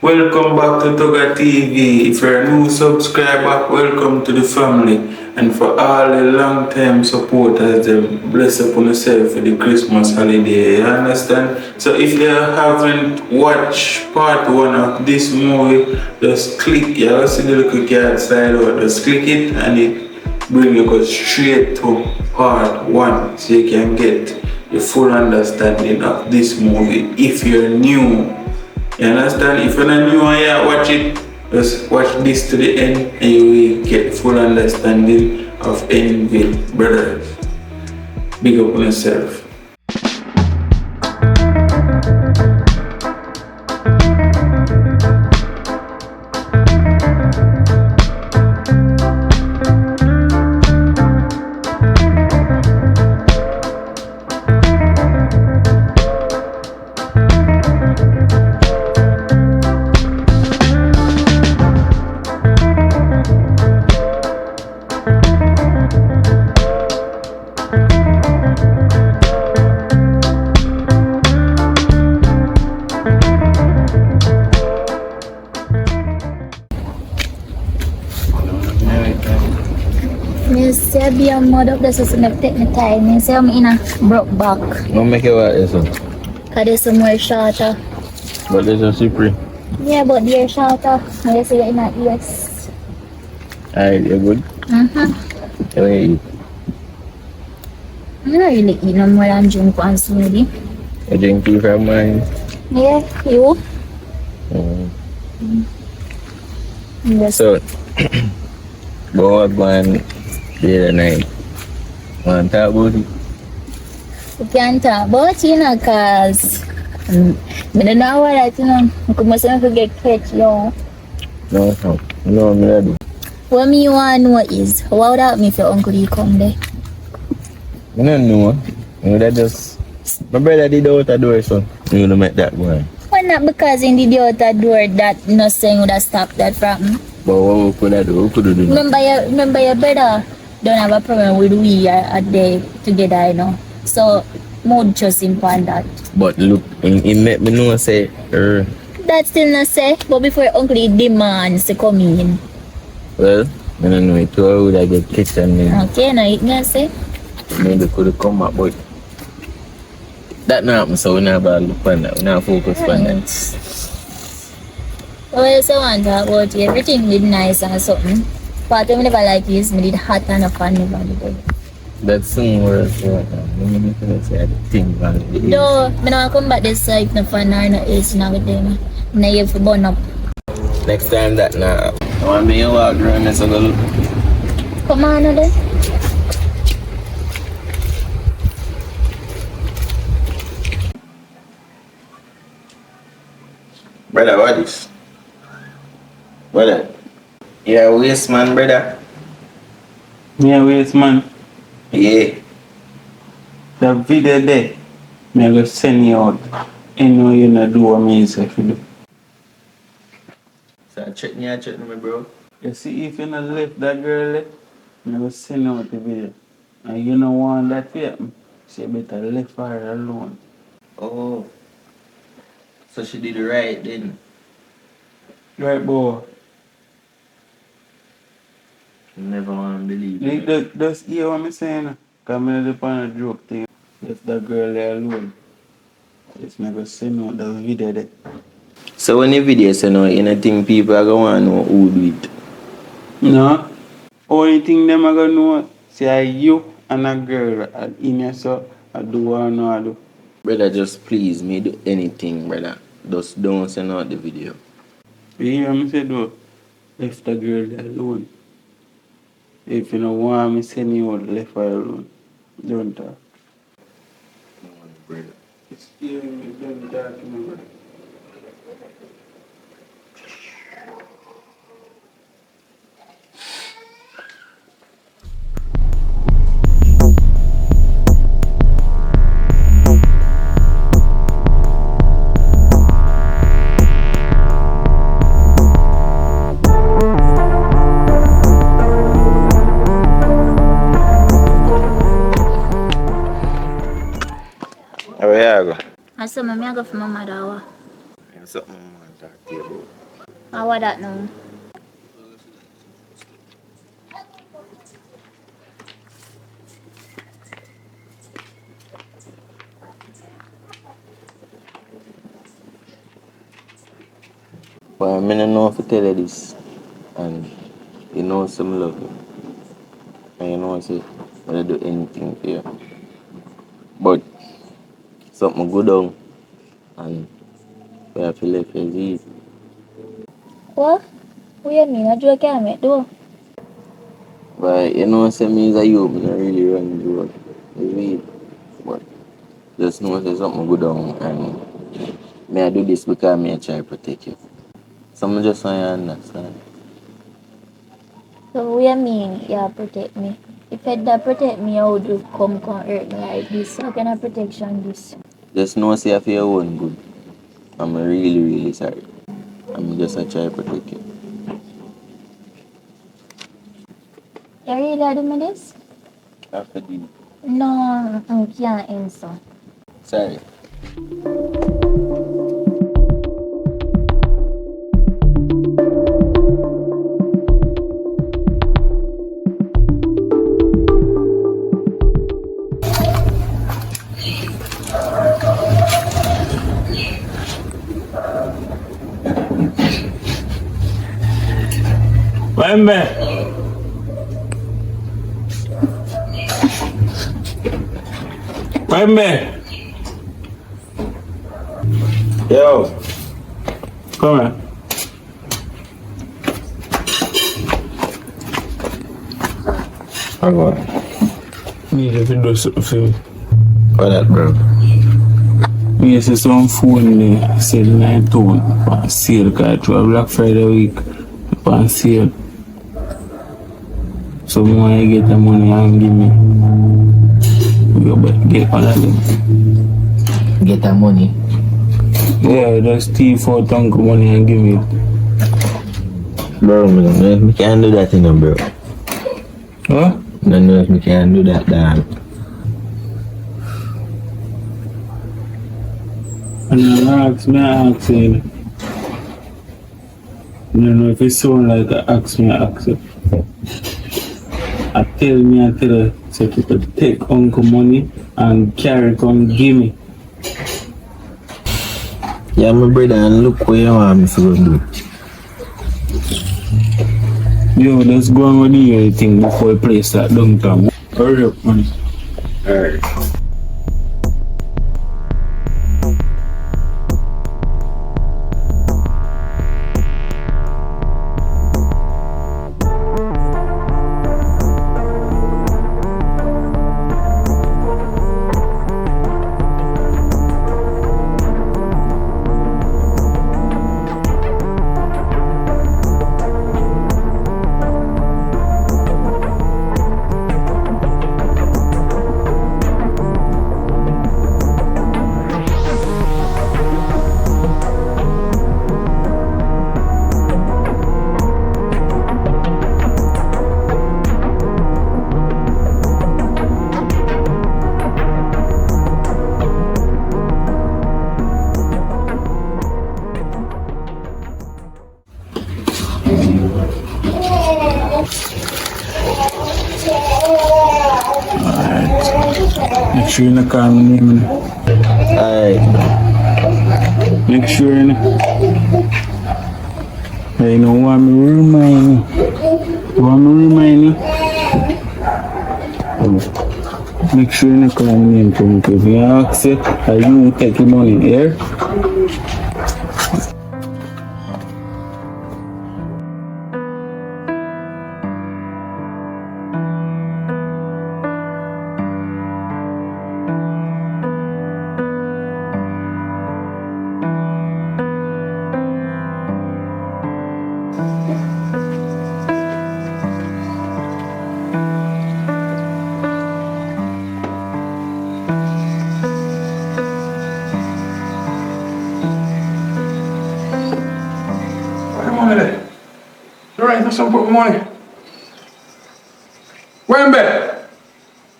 Welcome back to Toga TV. If you're a new subscriber, welcome to the family. And for all the long time supporters, bless upon yourself for the Christmas holiday. You understand? So if you haven't watched part one of this movie, just click. You see the little card slide out. Just click it and it bring you go straight to part one, so you can get the full understanding of this movie. If you're new, you understand? If you're not new and you watch it, just watch this to the end and you will get full understanding of Envy Brothers. Big up on yourself. Saya biar modal dah sesuai teknik time. Saya main broke back. What make it what is it? Kada semua shorter. But this is super. Yeah, but dia shorter. Saya say nak yes. Alright, you're good? Can we eat? Mana really inom mo lang jung kuan sumudi. You drink tea from mine? Yeah, you. Yes. So, what one the other night? Want to talk about it? We can talk about it now, cause I don't know what I think. I must not forget catch you. No, me not do. What me want know is how that me if your uncle you come there. I don't know. You know, that just my brother did out the door, so you know make that go on. Why not? Because in the other door that nothing would have stopped that from. But what could I do? What could you do? Remember your brother don't have a problem with we are there together, you know. So mood just important that. But look, he make me know say That still not say, but before your uncle demands to come in. well, I don't know it all would I get kitchen then. Okay, now it can say. Maybe could come back, but that not happen, so we not about look on that, we not focus on that. Well, so I want to talk about it. Everything did nice and something. But I never like this, me did hot and a fun about it. That's some words right now. Let me say I think about it. No, I don't come back this side, no fun or no ace and everything. Now you have to burn up. Next time that now. I want to be a walk around this a little. Come on, then. Brother, what is? Brother? Yeah, waste man, brother. Yeah, waste man. Yeah. The video there, me go send you out. Anyway, you not do what me say to do. So check me, bro. You see, if you not left that girl there, me go send you out the video. And you don't want that to happen, so you better leave her alone. Oh. So she did it right then. Right, boy. Never want to believe it. Just hear what I'm saying. Because I'm not on a joke thing. Just that girl there alone. Just me go send out the video there. So when the video say no, you don't think people are going to know who do it? No. Only thing them are going to know, say you and a girl are in here, so I do what I know I do. Brother, just please, me do anything, brother. Just don't send out the video. You hear me say though? Left the girl there alone. If you don't want me send you out, left her alone. Don't talk. Brother. Excuse me, don't talk to me, brother. Where you go? Asa mami aga from mama dawa. Something, man. talk to you about. How was that now? But I don't know if I tell you this. And you know some love me. And you know I say I'll do anything for you. But something go down and we have to let you leave. What? What you mean? I joke I make do. But you know say me is a you, I don't really run the road. I leave. But just know say something go down and may I do this because me I try to protect you. Some just want you to understand. So what you mean you protect me? If you don't protect me, how would you come hurt me like this? How can I protection this? Just know say I feel your own good. I'm really, really sorry. I'm just a try to protect you. You really do me this? After the No, I can't answer. sorry. Wembe. Wembe. Yo, Come here. hang on. Need to do something for me. What that, bro? Me see some phone there selling in town on sale cause through a Black Friday week on sale. So when I get the money and give me, we go get all of them. Get that money. Yeah, just thief out uncle money and give me it. Bro, me can't do that, you know, bro. Huh? No, no, me can't do that, damn. And I ask you. I don't know if it sound like I ask you. I tell you, so people take uncle money and carry come give me. Yeah, my brother, and look what you want me to do. Yo, let's go and do your thing before the place start downtown. Hurry up, man. Alright. Make sure you not call me name. Alright. Make sure you know. You know want me to remind you. Make sure you not call me name from me. If you ask it, you take the money here. Money there. All right, that's some put money. Wembe,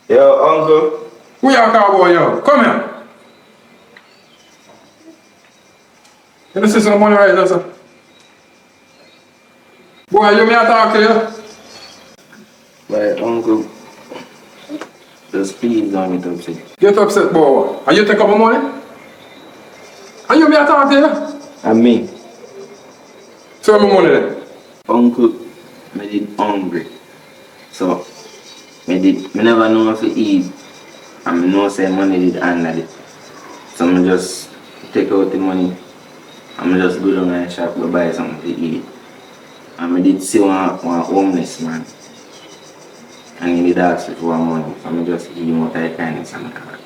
Yo, uncle. who y'all cowboy yo? Come here. You see some money right there, sir? Boy, you may talk to you. But uncle, just please don't get upset. Get upset, boy. And you take up my money? And you may talk to you? And me, So my money then. uncle, me did hungry. So, me never know if to eat. And me know say money did handle it. So me just take out the money and me just go down to the shop to buy something to eat. And me did see one homeless man. And he did ask me for money. So me just give him out of the kindness of my heart.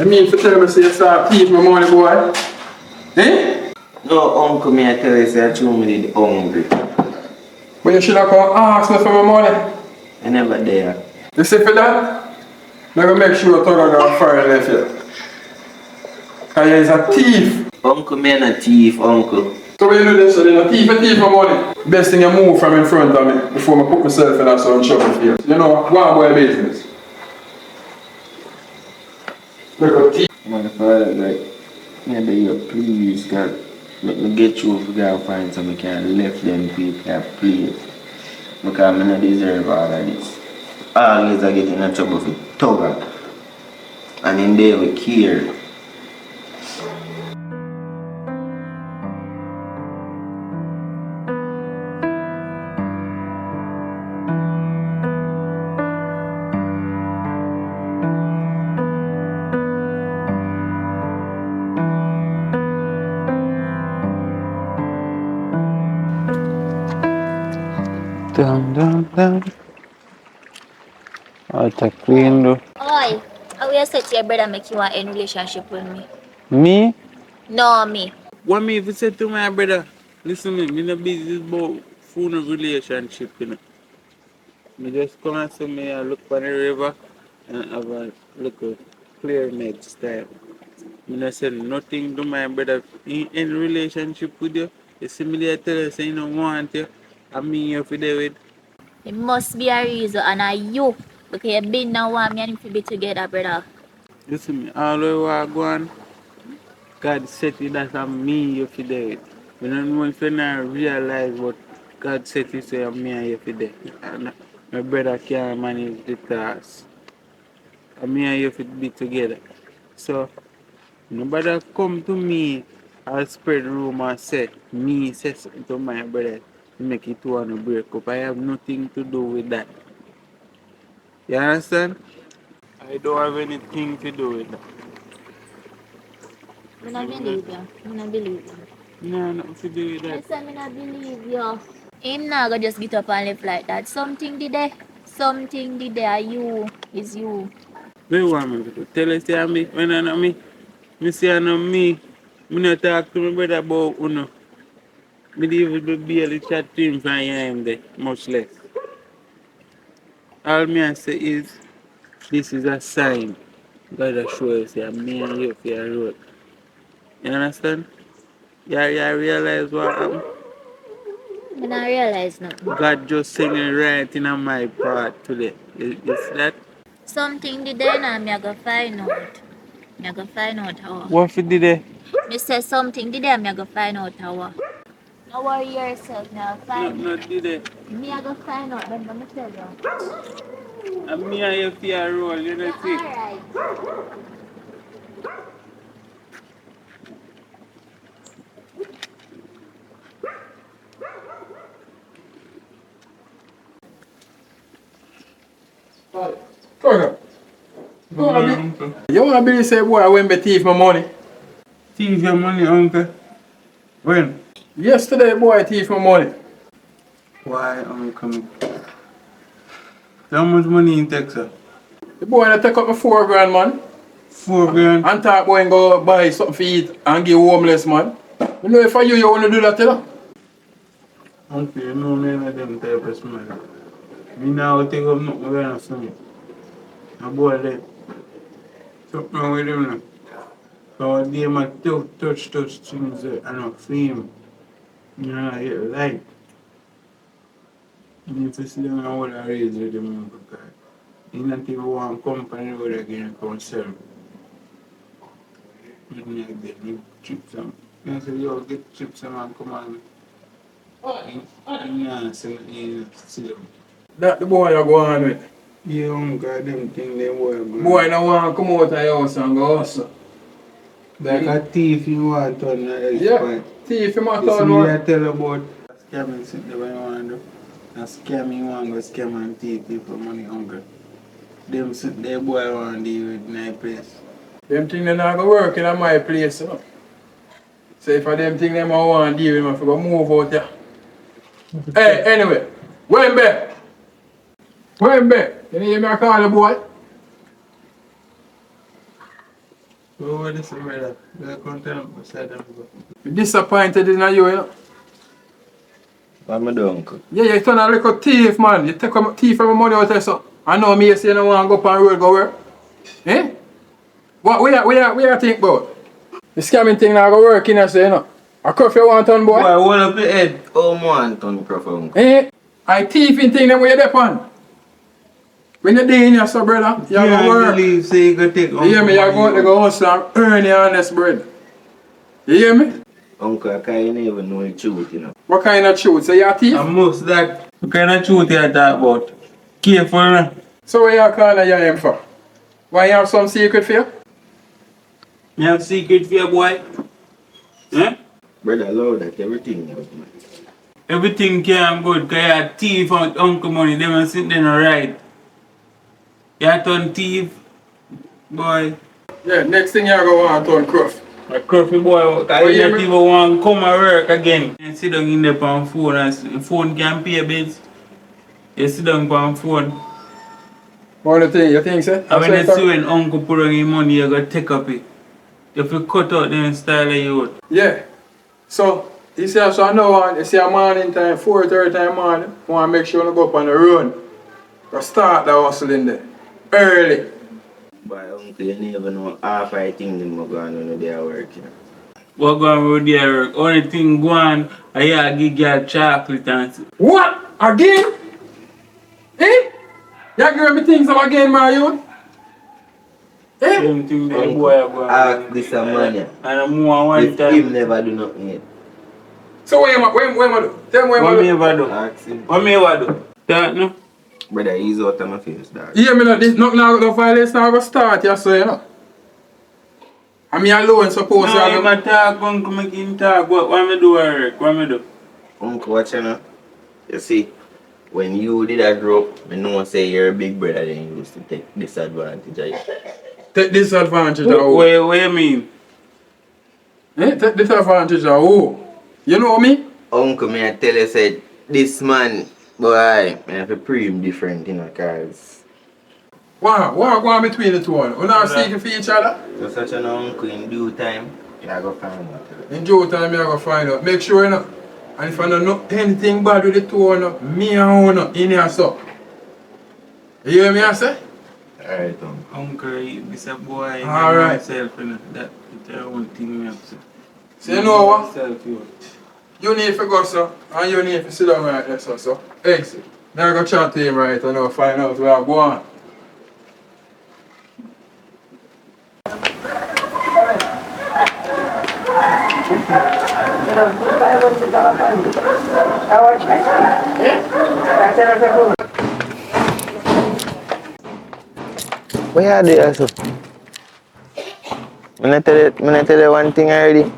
You mean to tell me say you start thief my money, boy? Eh? No, uncle, me I tell you, say I told me did hungry. But you should have come ask me for my money. I never there. You see for that? I'm going to make sure you turn on the fire left here. Because you're a thief. Uncle, me and a thief, uncle. So when you do this, so you're a thief my money. Best thing you move from in front of me before I put myself in some trouble here. You know, go on boy business. Look at thief. My father, like, maybe you please, God, let me get you if you can find something can left them people can play. Because I don't deserve all of this. Always I get in trouble for tugger. And in there we care. Dum dum dum. What a clean do. Oi, how you say to your brother make you want in relationship with me? Me? No, me. What me if you say to my brother, listen me no business about phone relationship, you know. Me just come and say me I look for the river and have a look clear next time. Me not say nothing to my brother in relationship with you. You see me there tell you say you don't want you. I mean you for there with. It must be a reason and a you. Because you been now want me and him to be together, brother. Listen me, all the way I go on, God set it that I'm me you for there with. We don't know if you not realize what God set it say I'm me and you for there. And my brother can't manage the task. And me and you fit be together. So nobody come to me and spread rumor say me say something to my brother to make it want to break up. I have nothing to do with that. You understand? I don't have anything to do with that. I don't believe you. I don't believe you. No, nothing to do with I that. said I don't believe you. Him not gonna just get up and live like that. Something did there. Something did there. You. Is you. What you want me to do? Tell us say me when I know me. Me say I know me. Me not talk to my brother about uno. Me dey even barely chat to him from him there, much less. All me I say is this is a sign. God will show us that me and you for a road. You understand? You realize what happened? I don't realize nothing. God just singing right in my part today. You see that? Something did there now. Me I go find out. Me I go find out how. What if you did it? Me say something did there. Me I go find out how. Don't worry yourself. Me I find. Not did it. Me I go find out. Then me tell you. And me and you for a roll, you know Yeah, see? alright. Turn up. You want to believe say boy I went be thief my money? Thief your money, uncle. When? Yesterday boy thief my money. Why, uncle? How much money in Texas? The boy that take up my 4 grand man. 4 grand. And talk boy and go buy something to eat and give homeless man. You know if I you want to do that you know? Uncle, you know me and them type of smile. Me now take up nothing when I see me. A boy there. Something wrong with him now. So they might touch things and I feel you know, I get light. You need to see them and hold a raise with them because you not even want company with again come serve. You need to get new chips and I said, yo, get chips and man, come on. Yeah, see them. That the boy you go on with. Yeah, uncle, them thing they boy, man. Boy no want come out of your house and go hustle. Like a thief you want to Yeah, exploit. thief him a You see turn me one. I tell about scamming sit there when you want to do. And scam you want to go scam and thief people money hungry. Them sit there boy want to deal with in a place. Them thing they not go work in my place, you know. So if I them thing them I want to deal with, I go move out there. Hey, anyway, where him back? Where him back? You hear me I call the boy? So what is it, brother? They come tell them beside them. You disappointed in you, you know. What am I doing, uncle? Yeah, you turn a little thief, man. You take a thief from my money out there, so. I know me, you say you don't want to go up on the road, go where? Eh? What we are think about? The scamming thing now go work in, I say, you know. A curfew you want on, boy? Boy, hold up your head. Oh, man, ton crop, uncle. Eh? I thieving thing them where you depend. When you're doing your so brother, you Yeah, go work. believe say you go take You hear me? You go out to go hustle and earn your honest bread. You hear me? Uncle, I can't even know the truth, you know. What kind of truth? Say you're a thief? And most that what kind of truth you talk about? Careful, nah. So what you calling your aim for? Why you have some secret for you? You have secret for your boy? Eh? Brother, allow that everything, you know, man. Everything can good, cause you a thief out uncle money, them and sit there no right. You a turn thief, boy. Yeah, next thing you go want to turn croft. A crufty boy, cause Oh, you yeah, not me- even want to come and work again. You sit down in there on phone and phone can pay bills. You sit down on phone. What the thing, you think, sir? And when you see when uncle put on your money, you gotta take up it. You have to cut out them style of you. Yeah. So, you see, so I know, you see a morning time, 4:30 time morning, I want to make sure you go up on the run. Go start the hustle in there. Early. Boy, uncle, you never know half I think them are going on their work, you know. What going with their work? Only thing going, I give you chocolate and What? Again? Eh? You give me things up again, my youth? Eh? same thing the Uncle, boy are going. ask this a man, yeah. And I'm more one If him time. never do nothing yet. So what you do? Tell me what What you me do. ever do? Ask him. What me ever do? That no? Brother, he's out of my face, dog. You hear me now? This no violence now go start, you say, you know. I mean alone suppose No, you you have can talk, uncle, make him talk. What me do work? What me do? Uncle, watch you know. You see, when you did that drop, I know say you're a big brother, then you used to take disadvantage of you. take disadvantage of who? What you mean? Eh? Take disadvantage of who? You know me? Uncle, me I tell you, said, this man, boy, I have to pre him different, you know, cause What go on between the two one? We not seeking for each other? you're such an uncle in due time, you go find out. In due time, I go find out. Make sure you know. And if I don't know anything bad with the two, you know, me and you in here, so. You hear me, I say? Alright, uncle. Uncle, this a boy. All right. Myself, you know, that's the one thing me have to say. So you know what? Myself, you. You need to go, sir, and you need to sit down right there, sir. So, hey, sir. Now go chat to him right and now find out where I go on. Where are they also? I tell you one thing already.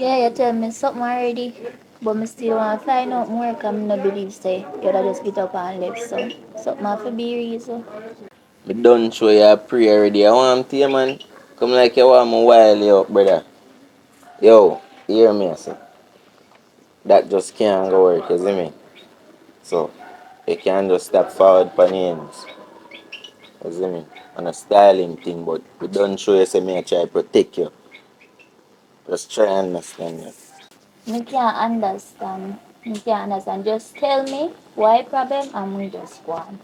Yeah, you tell me something already. But I still want to find out more because I don't believe say you just get up and left. So, something have to be reason. I done show you a prayer already. I want to you, man. Come like you want me while you up, brother. Yo, hear me, I say. That just can't go work, you see me? So, you can't just step forward for names. You see me? On a styling thing, but we don't show you say me I try to protect you. Just try and understand you. I can't understand. I can't understand. Just tell me why problem and we just go on.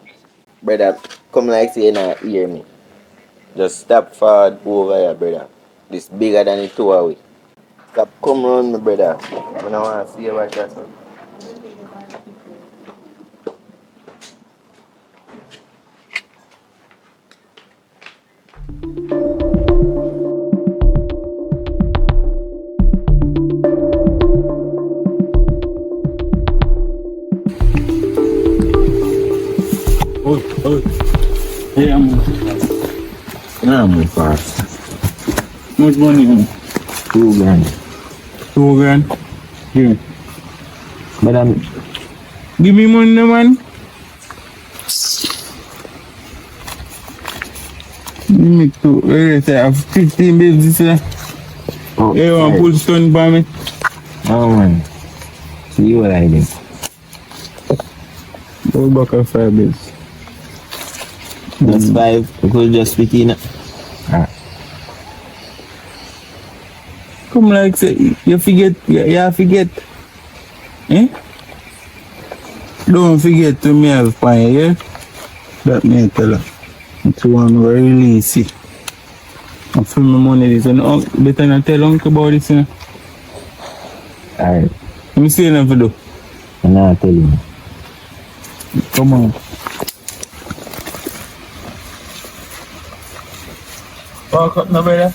Brother, come like say you not hear me. Just step forward over here, brother. This bigger than the two of we. Stop come round me, brother. When I want to see you watch that. Yeah, man. No, my fast. Much money, man? 2 grand. 2 grand? Yeah. But Give me money, man. Give me two. Wait, I have 15 bills. oh, You want to right. pull stone by me? Oh man. See what I did. Go back on 5 bills. That's 5 because just 15. Ah. Come like say, you forget, you forget. Eh? Don't forget to me have fine, yeah? That me tell her. It's one very release. I feel my money this and better not tell uncle about this, you know. Alright. Let me see enough to do. I'm not telling you. Come on. Walk up now, brother.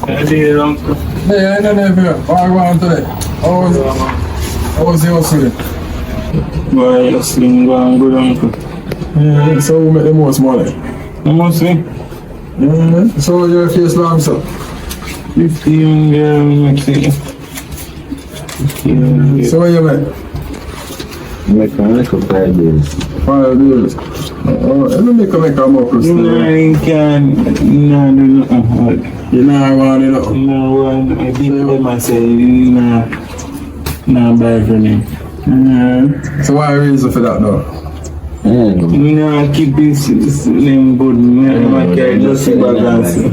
I did it, uncle. Hey, I don't know if you're going today. How was your student? Boy, you're slim, going good, uncle. Yeah, so we make the most money. How much, slim? Yeah, so your face long, sir. 15 girls, Mexican. 15 girls. So what you make? Make a little 5 bills. 5 bills. Let me make a more You close. know, I can't, no, do nothing. You know want it up. No, I beat them and say, nah, buy for me. So why reason for that though? No, keep his name good. No, carry just a bag and say,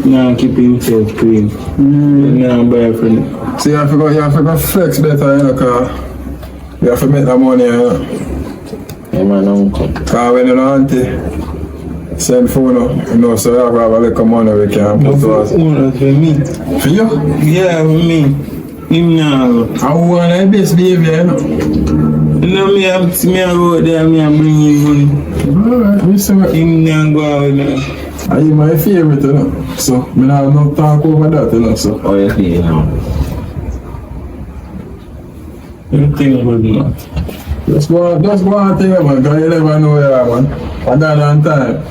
no, keep himself clean. No, buy for me. So you have to go flex better, you know, cause you have to make that money, you know. Yeah, man, uncle. Cause when you know auntie send phone up, you know, so you have to have a little money we can No, put to for us. me. For you? Yeah, for me. Him now. I want the best behavior, you know. You know, me I go there, me I bring him money. Alright, we see what. Him now go out there. Are you my favorite, you know? So, me not no talk over that, you know, so. How you feel now? Everything good, man. Just go on thing, man, cause you never know where you are, man. And that on time.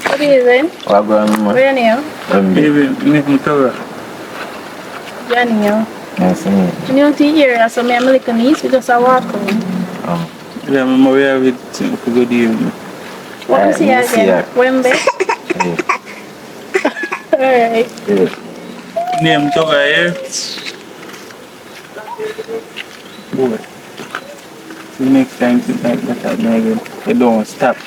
What is it? What going on? Where are you? Baby, make me tell her. Johnny, you. Yes, sir. You know, here, so me, I'm like a niece, we just a walk home. Yeah, I'm aware of it. Good evening. What is he you see again? her. Wembe? Alright. Yeah. Name tell her here. Boy. The next time you like that again, you don't stop.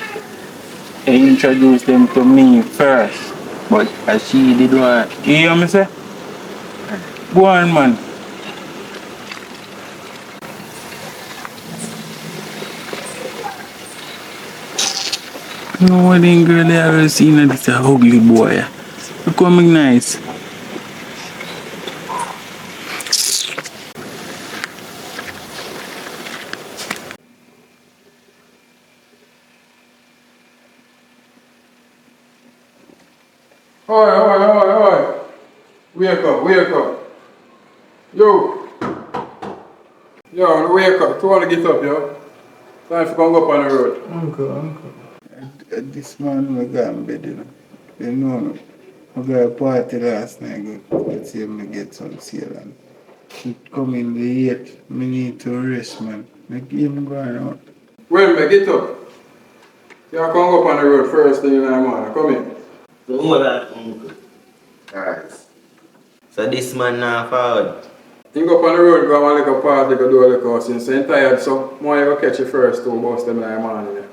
You introduce them to me first. But as she did one, you hear me say? Go on, man. No one girl I ever seen that is a ugly boy. Look how nice. Oi. Wake up. Yo, wake up. To all get up, yo. Time for go up on the road. Uncle. This man we got in bed, you know. You know, we got a party last night. Let's see if me get some sale and it come in the 8th. Me need to rest, man. Make him go out. Well, man, get up. You can go up on the road first thing in the morning. Come in. So hold on, uncle. Alright. So this man now forward. You go up on the road, go and like a party, go do a little since you're tired, so more you go catch you first to bust them in the morning.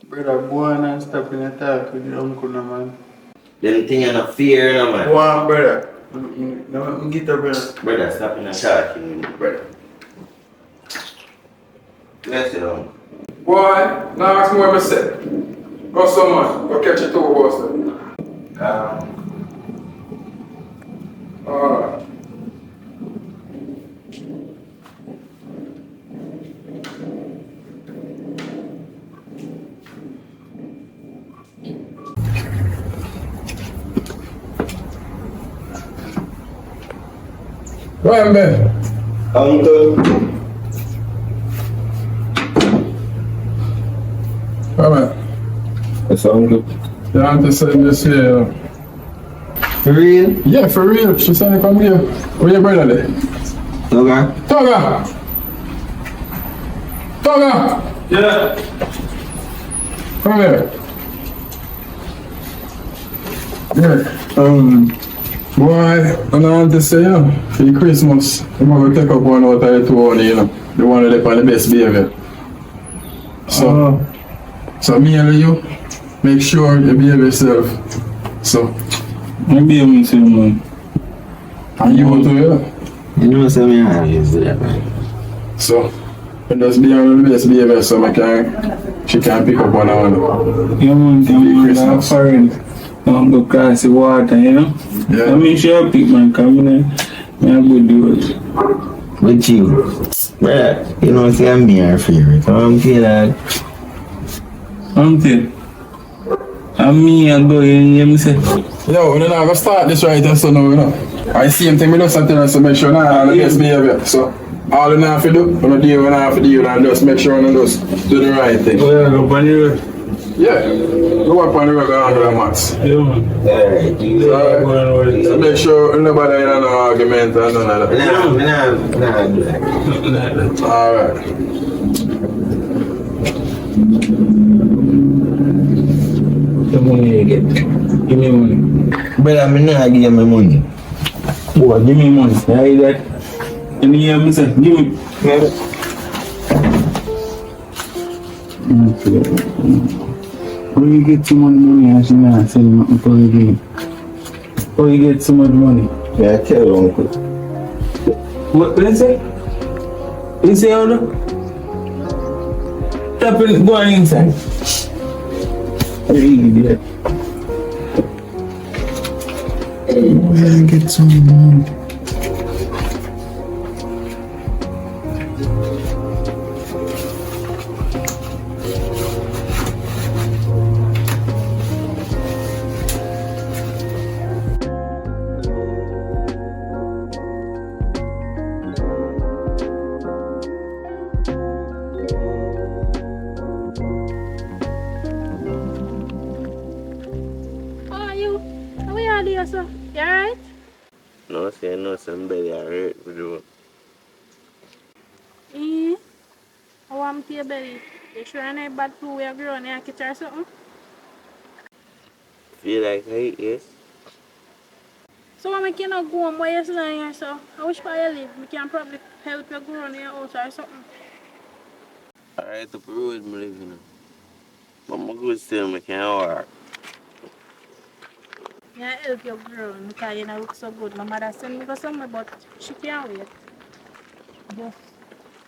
Brother, go on and stop in a talk with your uncle, no, man. Them thing and a fear, no man. Go on, brother. No, get up, brother. Brother, stop in and talking with me, brother. Yes, you know. Boy, now ask me what I said. Go some man, go catch it two boss. Alright. Go ahead, man. Uncle. Alright. That's uncle. Your auntie said this here. For real? Yeah, for real. She said to come here. Where your brother there? Okay. Toga! Toga! Yeah. Come here. Yeah. Boy, and I want to say, for the Christmas, I'm going to take up one out of the two only, the one that on the best behavior. So me and you, make sure you behave yourself. So, I be able to, man. and you too, yeah. You know what I'm saying? Man. So, just be on the best behavior so she can pick up one another. Yeah, man, Christmas. foreign. I'm go cross the water, you know? Yeah. I make sure I pick my camera. I go do it. With you. Bruh, you know, see, I'm your favorite. So I'm feel like. Until. And me, I go in here, I say, Yo, we're not gonna start this right here, so now, I see him thing, we just tell us to make sure now the best behavior. So, all you have to do, when you deal, when I have to deal, and just make sure you just do the right thing. oh, yeah, go on the road. Yeah, go up on the road and handle the mats. Yeah, man. Alright, you Alright, so make sure nobody in no argument and none of that. Nah, do that. Alright. The money you get. Give me money. But I'm not give you my money. What? Give me money. Yeah, you that. And you me say, give me. How you get so much money and she not selling nothing for the game? How you get so much money? Yeah, tell uncle. What did you say? You say how do? Tap in, go on inside. You idiot. How you get so much money? So, you alright? No, say no, somebody I hurt with you. I want to your belly. You sure I ain't bad food we are growing in a kitchen or something? Feel like hate, yes? So I can not go home where you're sitting here, so I wish where you live. We can probably help you grow in your house or something. Alright, up the road, I'm living. But my good still, I can't work. Yeah, help you grow because you know look so good. My mother sent me go somewhere, but she can't wait. Just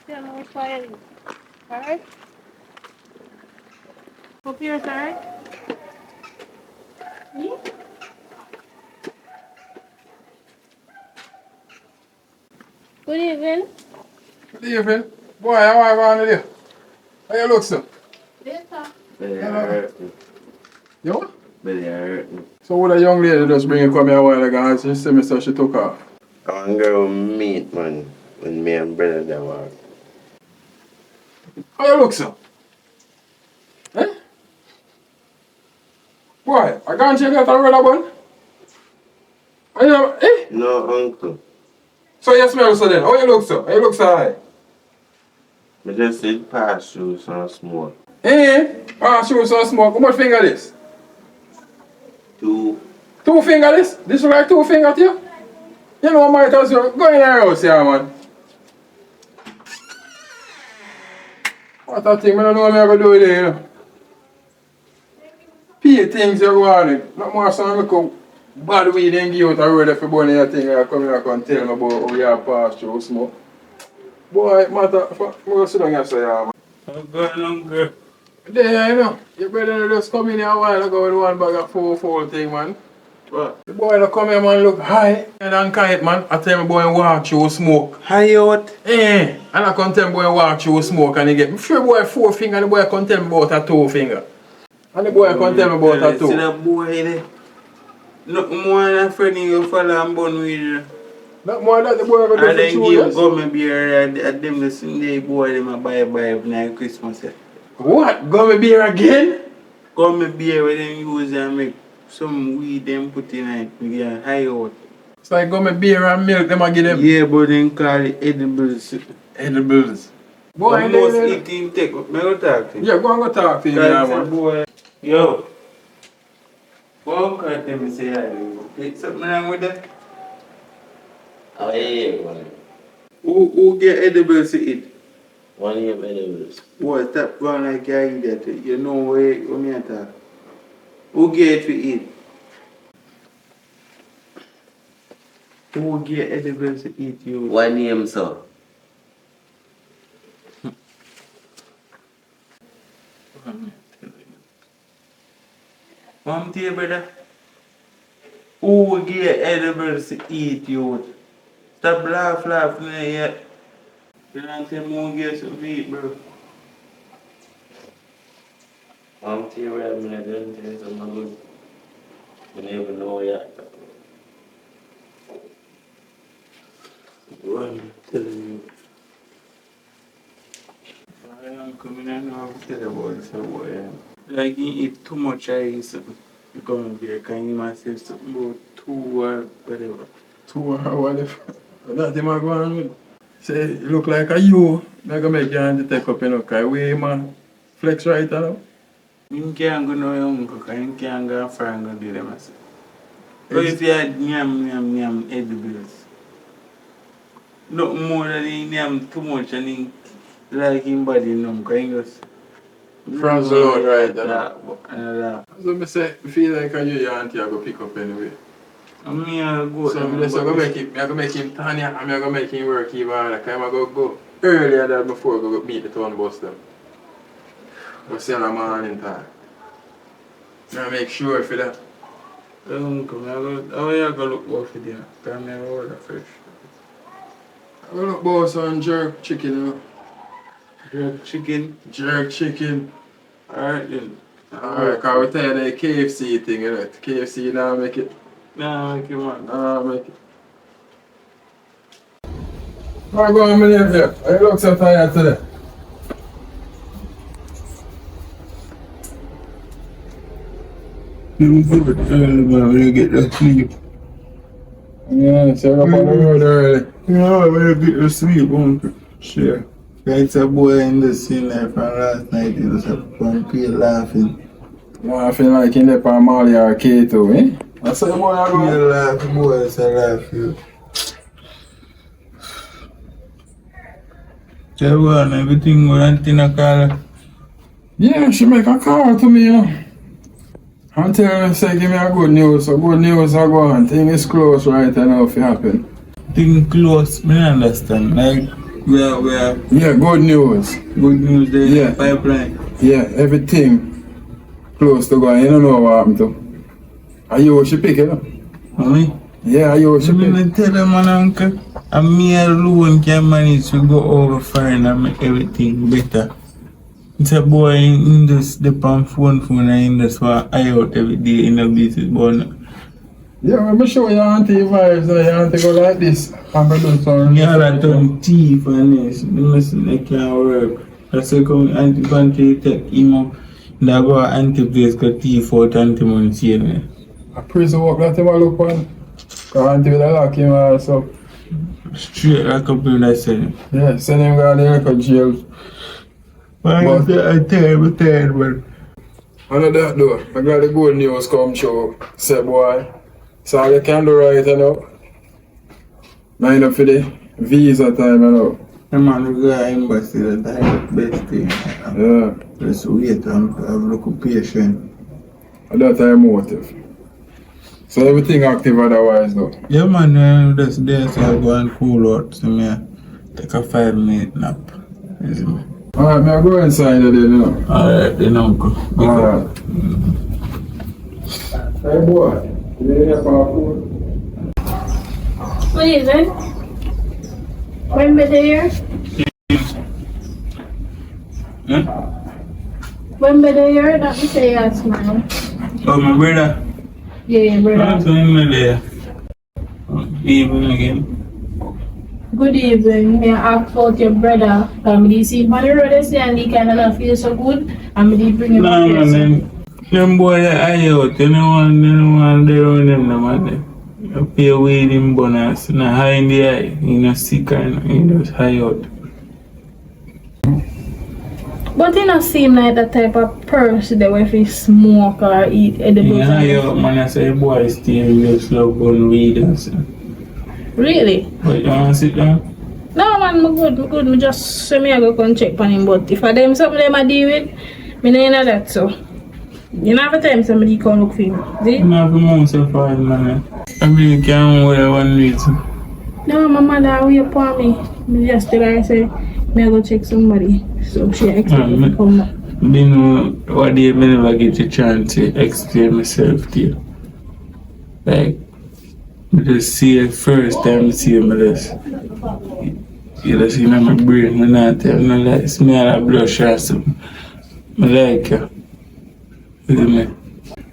tell me which way you live. Alright? Hope you're alright? Good evening. Good evening. Boy, how are you going to do? How you look, sir? Later. Belly I hurt me. You what? Belly I hurt me. So what a young lady just bring you come here a while ago and she said me so she took off. I want to go meet, man, when me and brother that walk. How you look, sir? Eh? Boy, I can't change that rubber bun. Are you, eh? No, uncle. So you smell so then? How you look, sir? How you look so high? I just did pass through some smoke. Eh? Ah, she was so small. How much finger this? 2. 2 finger this? This look like 2 finger to you? You know, I might as well go in your house here, man. What a thing, I don't know what I'm going to do with it, you know. Pay things you want. Not more so I look bad weed and give out a road if you burn your thing and come here and tell me about how you have passed through smoke. Boy, matter, I'm going to sit down here, so yeah, man. I'm going hungry. There, you know. Your brother just come in here a while ago with one bag of 4 thing, man. What? The boy that come here, man, look high and quiet, man. I tell my boy walk through smoke. Hi out. Eh, and I come tell my boy walk through smoke and he get me sure boy 4 finger and the boy come tell me about a 2 finger. And the boy come tell me about a See 2. that boy there? Nothing more than a friend you follow and bun with you. Not more that the boy gonna do And for then 2 give years. gummy beer at them the Sunday boy them a buy for Christmas. What? Gummy beer again? Gummy beer where them use and make some weed them put in it. We get high out. It's like gummy beer and milk them I give them. Yeah, but then call it edibles. Edibles. Boy, The most eating take. Me go talk to him. yeah, go and go talk to him, Guys, yeah, man. boy. Yo. Go and tell me say hi. Is something wrong with that? Oh, yeah, man. Who get edibles to eat? One of your edibles. Boy, stop going like you eat that. You know where me talk. Who get it to eat? Who get edibles to eat you? What name, sir? Mom, dear brother. Who get edibles to eat you? Stop laughing yet. You don't tell me who get some eat, bro. I'm tearing up and I don't tell you something good. You never know yet. What I'm telling you. I am coming and I will tell you about this boy. Like he eat too much ice. You come here, can you myself something about 2 or whatever. 2 or whatever. That him a go on with. Say, it look like a you. I'm gonna make your hand take up, you know, cause way man flex right now. You can't go no your uncle, because you can't go far and go do them myself. But if you had yam edibles, nothing more than he yam too much and he like him body numb, because he just France alone right that. So I say, feel like your auntie I go pick up anyway. And me I go. So I'm just gonna make him turn here and I'm gonna make him work even harder. Cause I'm gonna go earlier than before go meet the town bus them. Go see them morning time. I make sure for that. Uncle, how you go look out for them? Because I'm going to order fresh. I go look for some jerk chicken, you know. Jerk chicken? Jerk chicken. Alright then. Alright, cause we tired of the KFC thing, you know. KFC now make it. Nah, make it man. Make it. I go on, my name here. I look so tired today. You good early, man, when you get to sleep. Yeah, so I go on the road early. Yeah, when you get to sleep, uncle. Sure. It's a boy in the scene like from last night, he was up on pay laughing. Laughing like in the Palmali arcade too, eh? That's how the boy I Pay go. laugh, boy, it's a laugh, you. Tell one, everything we want in a car. Yeah, she make a call to me, you know. And tell her, say, give me a good news. So good news I go on. Thing is close right now if it happen. Thing close, me understand. Like, we are Yeah, good news. good news there in Yeah. the pipeline. Yeah, everything close to go. You don't know what happened to. Are you she pick it up? Me? Yeah, are you she I'm pick? gonna tell them, uncle, and me alone can manage to go over foreign and make everything better. It's a boy in this, the phone and in this one, I out every day in the business, but Yeah, I'm sure your auntie vibes. Your auntie go like this. I'm gonna do something. yeah, that turn teeth and this, they can't work. That's why come auntie take him up, they go auntie place, got teeth out, auntie money see me. A prison work that him a look on. Cause auntie will lock him also. Straight like up in that cell. Yeah, send him go to the jail. Why But- I tired, but I know that though. I got the good news come true. Say boy. So all you can do right you know. Line up for the visa time you know. the man who got embassy, that's the best thing. Yeah. Just wait and have a little patience. And that's our motive. So everything active otherwise though. Yeah, man, just there, so I go and cool out. So, me take a 5-minute nap. You see me? Alright, may I go inside there, you know? Alright, then uncle. Alright. Hey boy, you need help our food? What is it? When be there? When be there? That we say yes, man. Oh, my brother. Yeah, brother. I'm doing there. Evening again. Good evening. May I ask about your brother? You see him on the road yesterday and he kind of not feel so good. And me bring him up here. So. Them boy that I out, you know one they run them no man. You pay weed in bonus, not high in the eye, you know sick and you just high out. But he not seem like that type of person that if he smoke or eat edibles. Yeah, high out man, I say boy still just love gun weed and stuff. Really? But you wanna sit down? No man, I'm good. I just say me I go come check on him. But if I them something them I deal with, me no know that so. You know every time somebody come look for him. See? I'm not going so far, man. I really can't wait one reason. No, my mother wait upon me. Me just tell her say me I go check somebody. So she expect me to come back. You know what day I never get a chance to explain myself to you. Like I just see it first time I see him just you just see my brain, I not tell me like smell a blush or something. I like you. You me?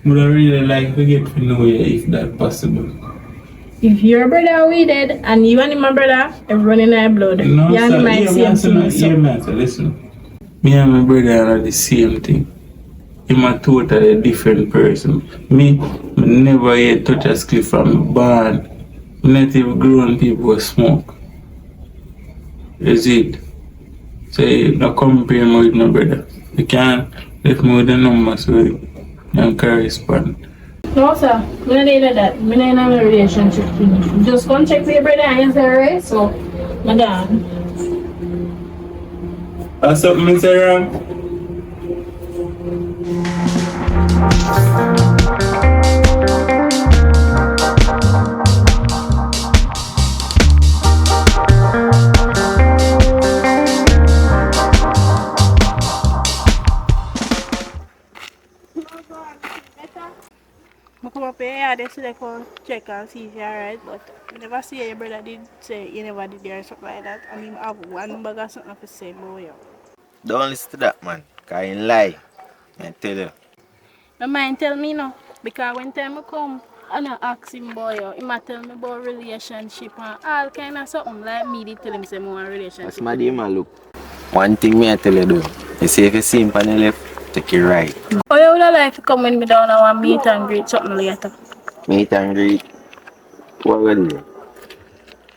But I really like to get to know you if that's possible. If your brother we dead and you and my brother, everyone in our blood. No, you sir, and my same thing. hear me, sir, listen. Me and my brother are the same thing. I'm a totally different person. Me never yet touch a spliff from born. Not even grown people smoke. Is it? So you don't compare me with my brother. You can't let me with the numbers so you can correspond. No sir, I'm not in that. I'm not in a relationship with you. Just come check for your brother and you say right, so my dad. What's up, Mr. Ram? I come up here, they say they come check and see if you're alright, but I never see your brother did say you never did there or something like that. I mean, I have one bag or something to say about you. Don't listen to that man, cause he lie. I tell you. My mind tell me no, because when time I come, I not ask him boy, he might tell me about relationship and all kind of something like me did tell him say more relationship. That's my dear man, look. One thing me I tell you though, you see if you see him on the left, take it right. Oh, you would like to come with me down and want meet and greet something later? Meet and greet. What will you?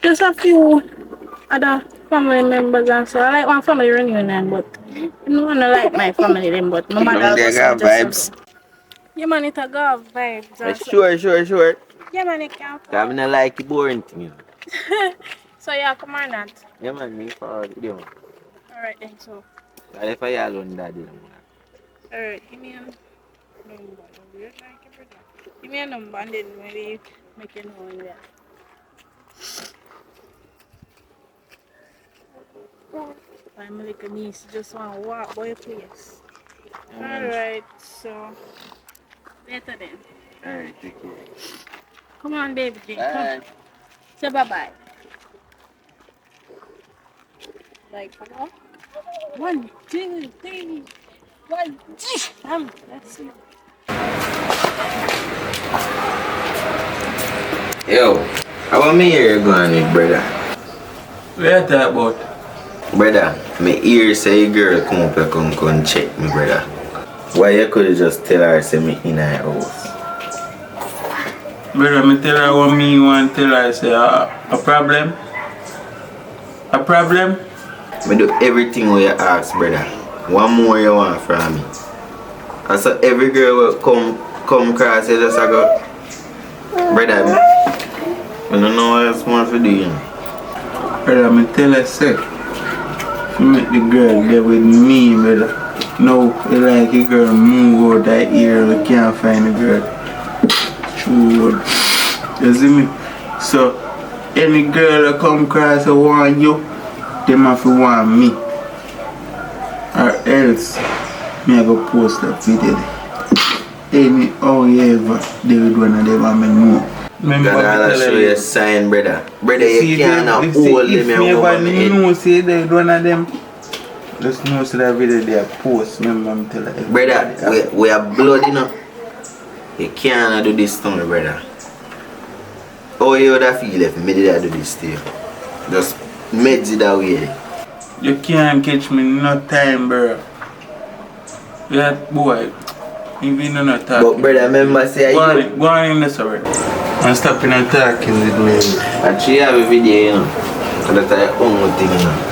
Just a few other family members and so. I like one family reunion, but I don't want to like my family them, but my mother Don't they also got just vibes? something. Yeah man, it a go have vibes and so. Sure. Yeah man, it can Cause I don't like the boring thing, you know. So yeah, come on not. Yeah man, me forward with you. Alright then, so. But if I alone that day, Alright, give me a number. Give me a number and then maybe make it know there. My little niece just want to walk by your place. Alright, so later then. alright, take care. Come on, baby. Bye. Come. Say bye bye. Like, what? 1, 2, 3. 1, 2. Let's see. Yo, how about me here going with brother? What you talk about? Brother, my ear say girl come up and come check me, brother. Why you could just tell her say me in her house? Brother, me tell her what me want tell her say a problem? A problem? Me do everything what you ask, brother. One more you want from me. And so every girl will come across you just go, brother, I don't know what else more to do, you know. Brother, me tell her say you make the girl there with me, brother. No, you like the girl move out that ear, we can't find the girl. True. You see me? So any girl that come across and want you, they must want me. else me I go post that video. Hey me how you ever do with one of them and me know. Remember Gotta show you a sign, brother. Brother, you can't hold them and woman me know say they with one of them. Just know say that video they are post. Remember I'm telling you. Brother, we are blood, you know. You can't do this to me, brother. How you would feel if me did I do this to you? Just meds it that way. You can't catch me no time, bro. That boy, even no talking. But brother, remember say go on in this already. I'm stopping and talking with me. Actually, I have a video, you know. So that's my own thing, you know.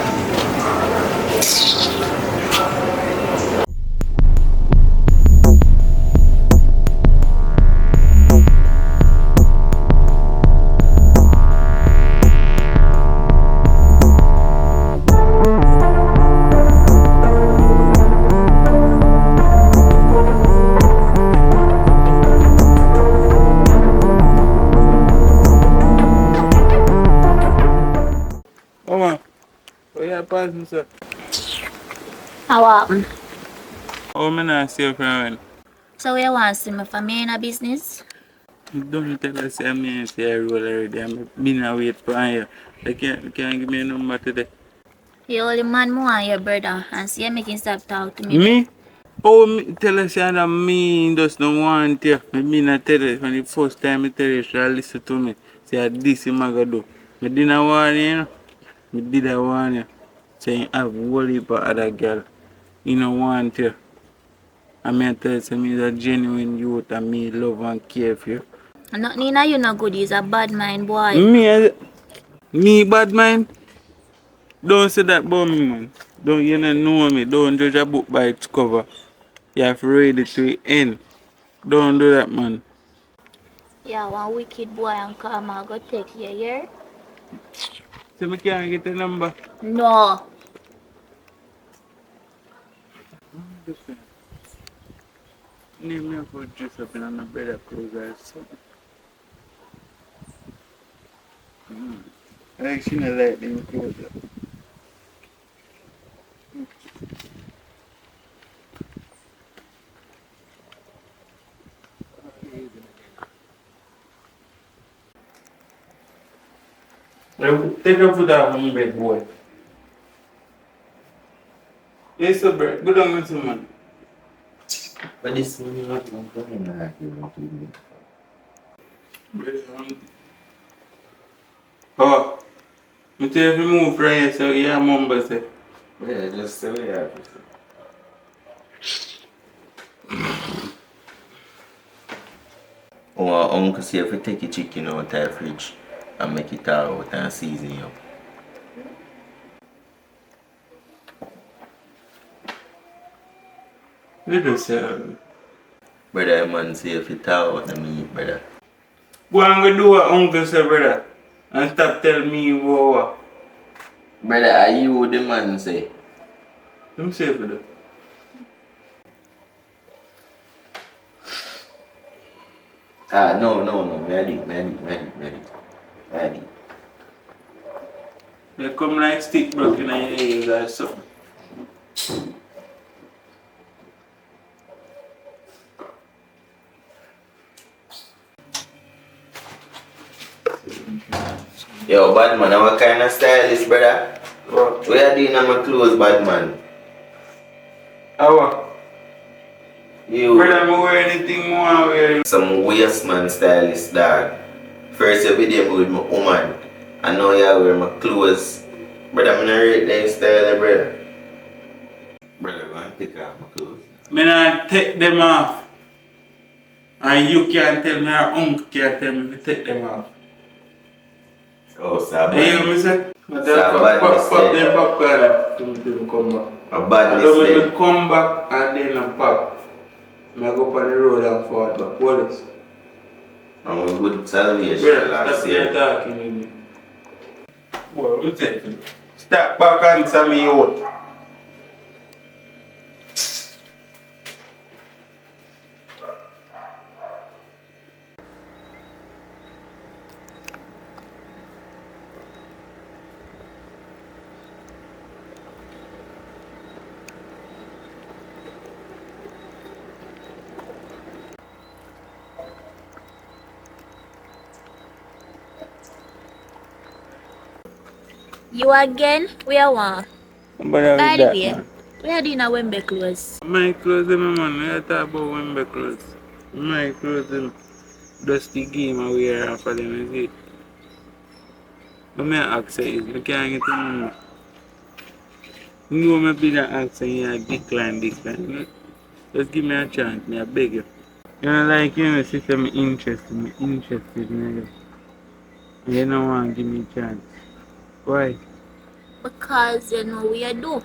Come on. Where you passing, sir? How Oh, me not see your friend. So you want to see me for me in a business? Don't tell us I'm here to roll already. I'm been a wait for you. They can't give me a number today. You only man more your brother and see you making stop talk to me. Me? Oh, me tell us that me just don't want you. Me not tell you from the first time I tell you, you should listen to me. Say this is my do. Me didn't want you, you know. Me did I want you. Saying I have worry about other girl. You don't want you. I mean tell you, me is a genuine youth and me love and care for you. Not Nina, you no good. He's a bad mind boy. Me bad mind? Don't say that about me, man. Don't you not know me. Don't judge a book by its cover. You have to read it to the end. Don't do that, man. Yeah, one wicked boy and karma go take you here. So me can't get the number. No. Name me for dress up in my brother clothes or something. I actually not like them clothes. Take a foot off my bed, boy. Yes, sir, bro. Good on you, man. But this one is not going to happen. Oh, me tell you move from here, so yeah, mumble say. Yeah, just say what you have to say. Our uncle say if you take your chicken out of the fridge and make it out and season it up. Little say, Brother, man say if you thaw out the meat, brother. go and go do what uncle say, brother. And stop telling me what. Brother, are you the man say? Don't say for that. Ah, no, Ready. They come like stick broken in your ears or something. Yo, bad man, what kind of stylist, brother? What? We are doing on my clothes, bad man. How? You. Brother, I wear anything more I wear. Some waste man stylist, dog. First you video with my woman, and now you wear my clothes. Brother, I'm not rate that style, brother. Brother, go and take off my clothes. Me not take them off. And you can't tell me, or uncle can't tell me to take them off. Oh, sorry. You hear me say? But Pop them popcorn to come back. A bad I don't mistake. come back and then I pop. I go up on the road and forward back. Police. I'm a good salvation Brother, last stop year. talking with me. Well, let me tell you. Stop back and answer me out. You again? Where one? But By with the that, way, man. we are doing a Wembe clothes. My clothes, them, man. We are talking about Wembe clothes. My clothes, them. Dusty game I wear for them, is it? But my accent is, I can't get to know. You know, me be the accent, yeah, decline. Just give me a chance, me, I beg you. You know, like, you know, sister, me interested in you. You don't want to give me a chance. Why? Because you know we are do.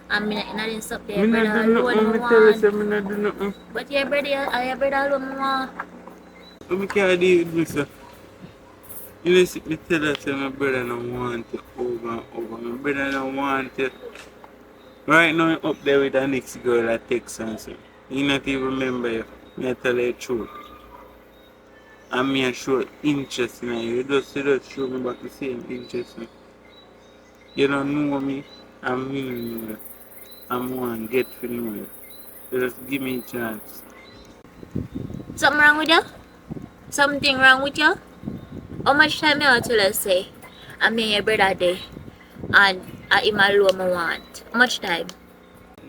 I mean, I didn't stop there, Me not brother do alone, nothing, me me tell you, want. say me not do nothing. But your brother alone, me want. But me can't deal with me, sir. You know, see, me tell you, say my brother don't want you over and over. My brother don't want you. Right now, I'm up there with the next girl that takes and so. You not even remember you. Me I tell you the truth. And me I show interest in you. You just show me back the same interest in you. You don't know me, and me don't know you. I'm one get to know you. So just give me a chance. Something wrong with you? Something wrong with you? How much time you want to let's say? I mean your brother there. And I him alone me want. How much time?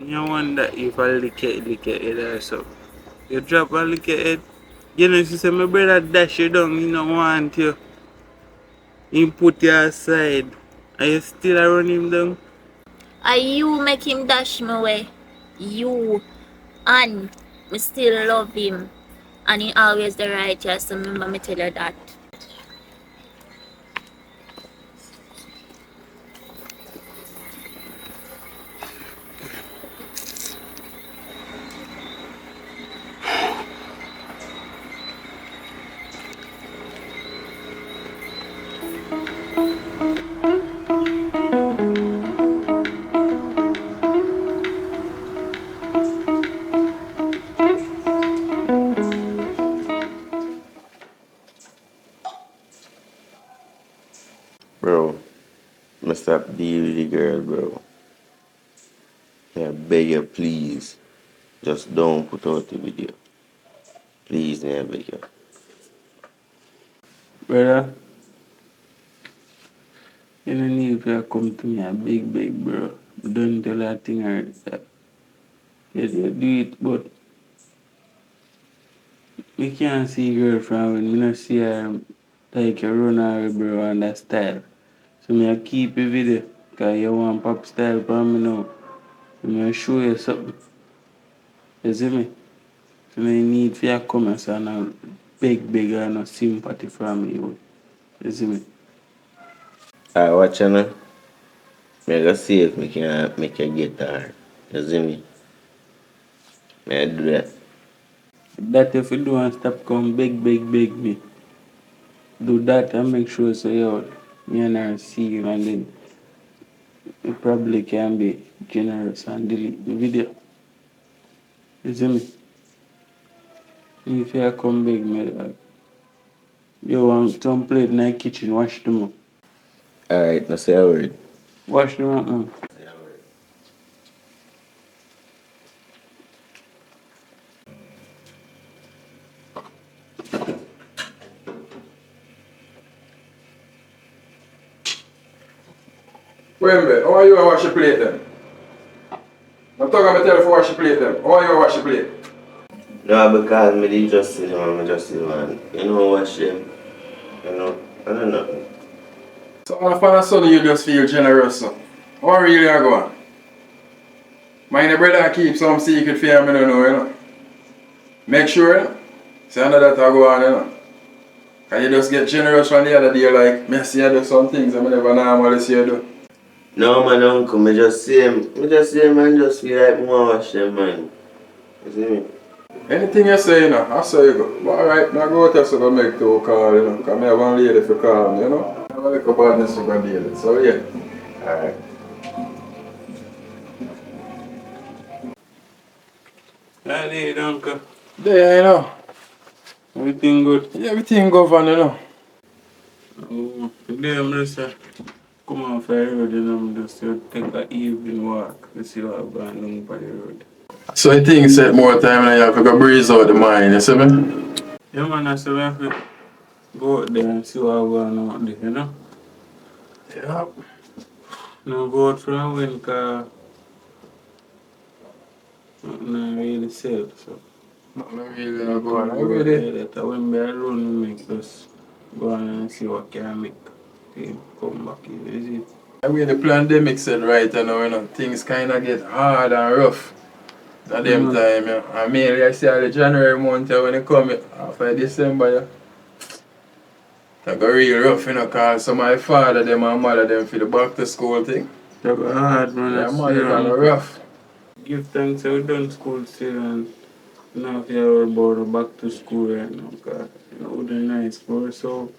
You wonder if I lick your head or so. You drop and lick your head. You know, she say, my brother dash you down, he don't want you. He put you aside. Are you still around him down? Are you make him dash me away? You and me still love him. And he always the righteous. Remember me tell you that. Bro, I stop deal with the girl, bro. I beg you, please. Just don't put out the video. Please, I beg you. Brother, you don't need to come to me a big, bro. Don't tell that thing already, sir. Yes, you do it, but we can't see girlfriend when we not see her like you run her, bro, on that style. So me I keep a video, cause you want pop style for me now. So me I show you something. You see me? So me need for you come and say no big and no sympathy from you. You see me? I watch you now. I go see if me can make you get her. You see me? May I do that? That if you do and stop come big me. Do that and make sure so yo, me and her see you and then you probably can be generous and delete the video. You see me? If you come big me like you want some plate in the kitchen, wash them up. Alright, now say a word. Wash them up, man. Wembe, how are you wash your plate then? I'm talking about tell you to wash your plate then. How are you wash your plate? No, because me did just see them, I just see them. You know, watch them. You know, I don't know. So all of a sudden you just feel generous. So. How really are going? Mind the brother keep some secret for him, I don't know, you know. Make sure, you know. Say I know that I go on, you know. Can you just get generous from the other day, like, me see you do some things I never normally see you do. No, man, uncle, me just see him. Me just see him and just feel like more watch them, man. You see me? Anything you say, you know, I say you go. But alright, now go to so go make two call, you know. Because I have one lady for call me, you know. I have a little badness to go deal with. So yeah. Alright. That day, uncle. There, you know. Everything good. Yeah, everything govern, you know. Oh, today I'm just come off the road, you know, I'm just take an evening walk to see what I'm going down by the road. So I think set more time and you have to go breeze out the mind, you see me? Yeah, man, I said we have to go out there and see what I'm going on out there, you know? Yeah. No vote for a win because nothing really sell. So Nothing really I go on. I can go really. ahead that I win by alone make just go on and see what can make team come back in. Is it? The way the pandemic said right now, things kind of get hard and rough at them Mm. time. Yeah. And mainly I see all the January month when it come after December, yeah, that go real rough, cause some of my father them and mother them for the back to school thing. That go hard, man. I Yeah, man, it got swear. rough. Give thanks that we done school still and now if you're about back to school right now because it would be nice for us. So